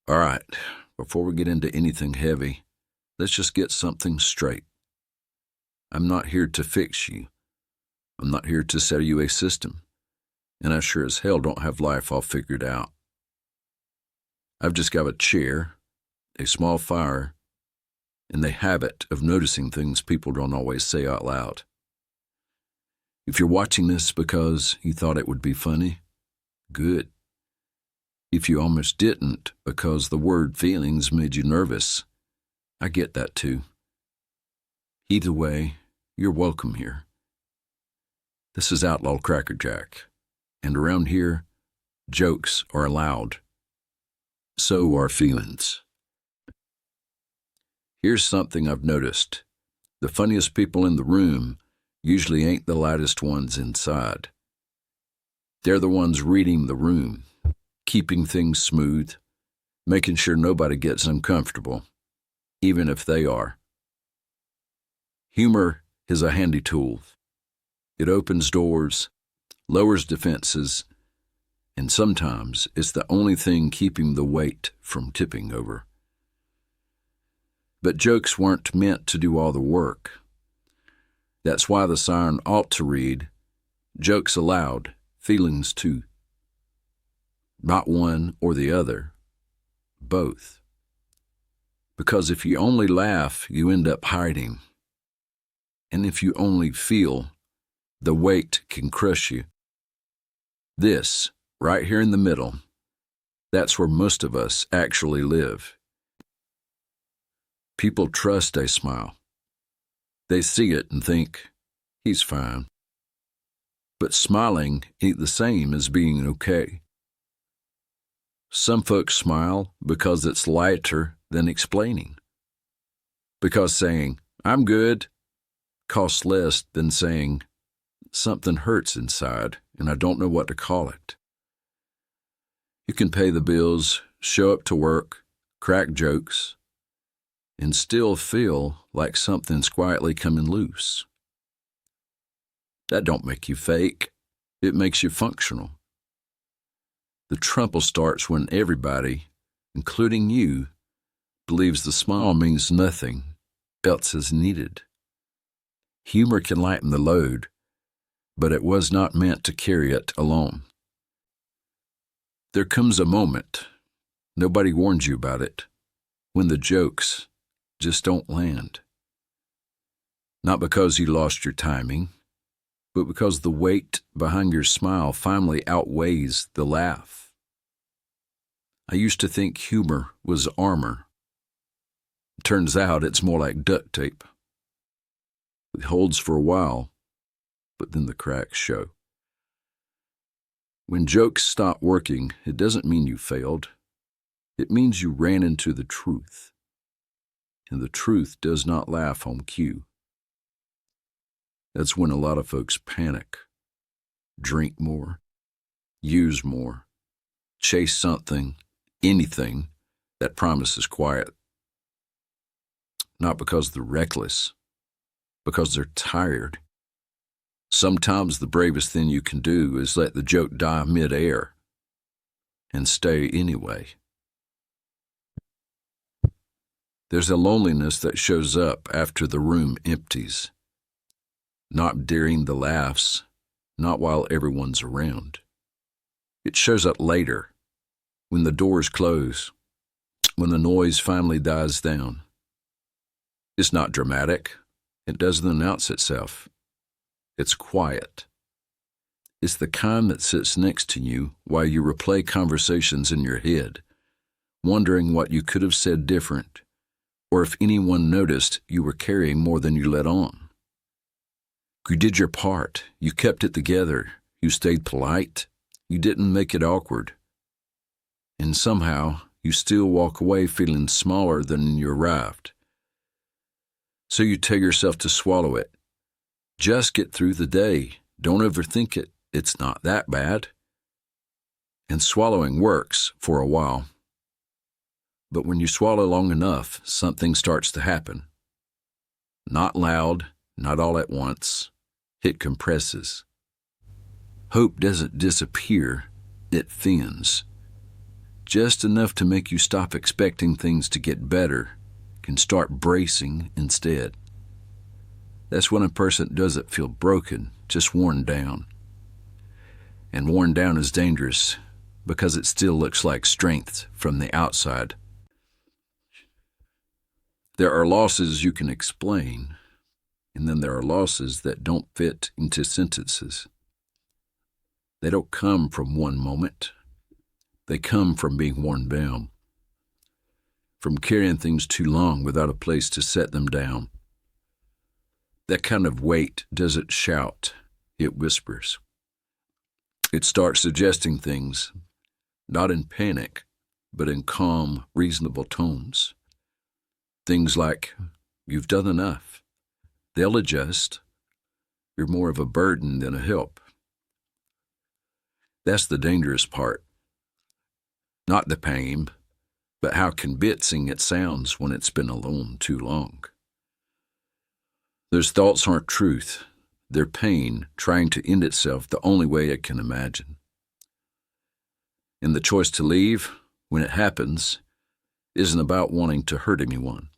All right, before we get into anything heavy, let's just get something straight. I'm not here to fix you. I'm not here to sell you a system, and I sure as hell don't have life all figured out. I've just got a chair, a small fire, and the habit of noticing things people don't always say out loud. If you're watching this because you thought it would be funny, good. If you almost didn't because the word feelings made you nervous, I get that too. Either way, you're welcome here. This is Outlaw Crackerjack, and around here, jokes are allowed. So are feelings. Here's something I've noticed. The funniest people in the room usually ain't the loudest ones inside. They're the ones reading the room, keeping things smooth, making sure nobody gets uncomfortable, even if they are. Humor is a handy tool. It opens doors, lowers defenses, and sometimes it's the only thing keeping the weight from tipping over. But jokes weren't meant to do all the work. That's why the siren ought to read, jokes allowed, feelings too. Not one or the other, both. Because if you only laugh, you end up hiding. And if you only feel, the weight can crush you. This, right here in the middle, that's where most of us actually live. People trust a smile. They see it and think, he's fine. But smiling ain't the same as being okay. Some folks smile because it's lighter than explaining. Because saying, I'm good, costs less than saying, something hurts inside and I don't know what to call it. You can pay the bills, show up to work, crack jokes, and still feel like something's quietly coming loose. That don't make you fake. It makes you functional. The trouble starts when everybody, including you, believes the smile means nothing else is needed. Humor can lighten the load, but it was not meant to carry it alone. There comes a moment, nobody warns you about it, when the jokes just don't land. Not because you lost your timing, but because the weight behind your smile finally outweighs the laugh. I used to think humor was armor. It turns out it's more like duct tape. It holds for a while, but then the cracks show. When jokes stop working, it doesn't mean you failed. It means you ran into the truth. And the truth does not laugh on cue. That's when a lot of folks panic, drink more, use more, chase something, anything that promises quiet. Not because they're reckless, because they're tired. Sometimes the bravest thing you can do is let the joke die mid-air and stay anyway. There's a loneliness that shows up after the room empties. Not during the laughs, not while everyone's around. It shows up later, when the doors close, when the noise finally dies down. It's not dramatic. It doesn't announce itself. It's quiet. It's the kind that sits next to you while you replay conversations in your head, wondering what you could have said different, or if anyone noticed you were carrying more than you let on. You did your part. You kept it together. You stayed polite. You didn't make it awkward. And somehow, you still walk away feeling smaller than you arrived. So you tell yourself to swallow it. Just get through the day. Don't overthink it. It's not that bad. And swallowing works for a while. But when you swallow long enough, something starts to happen. Not loud, not all at once. It compresses. Hope doesn't disappear, it thins. just enough to make you stop expecting things to get better, can start bracing instead. That's when a person doesn't feel broken, just worn down. And worn down is dangerous because it still looks like strength from the outside. There are losses you can explain, and then there are losses that don't fit into sentences. They don't come from one moment. They come from being worn down, from carrying things too long without a place to set them down. That kind of weight doesn't shout, it whispers. It starts suggesting things, not in panic, but in calm, reasonable tones. Things like, "You've done enough. They'll adjust. You're more of a burden than a help." That's the dangerous part. Not the pain, but how convincing it sounds when it's been alone too long. Those thoughts aren't truth. They're pain trying to end itself the only way it can imagine. And the choice to leave, when it happens, isn't about wanting to hurt anyone.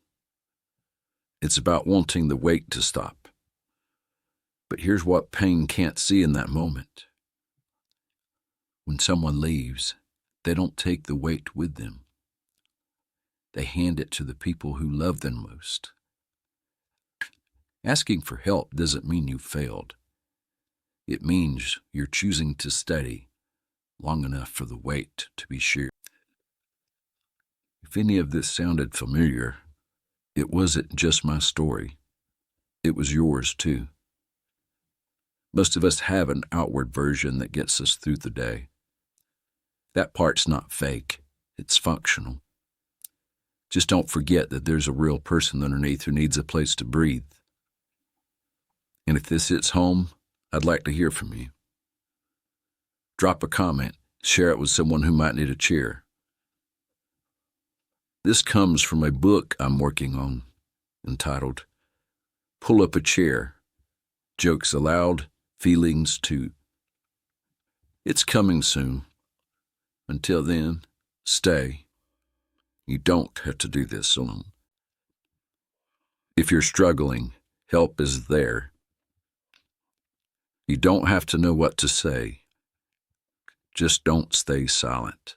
It's about wanting the weight to stop. But here's what pain can't see in that moment. When someone leaves, they don't take the weight with them. They hand it to the people who love them most. Asking for help doesn't mean you failed. It means you're choosing to stay long enough for the weight to be shared. If any of this sounded familiar, it wasn't just my story. It was yours too. Most of us have an outward version that gets us through the day. That part's not fake. It's functional. Just don't forget that there's a real person underneath who needs a place to breathe. And if this hits home, I'd like to hear from you. Drop a comment, share it with someone who might need a cheer. This comes from a book I'm working on, entitled Pull Up a Chair, Jokes Aloud, Feelings Too. It's coming soon. Until then, stay. You don't have to do this alone. If you're struggling, help is there. You don't have to know what to say. Just don't stay silent.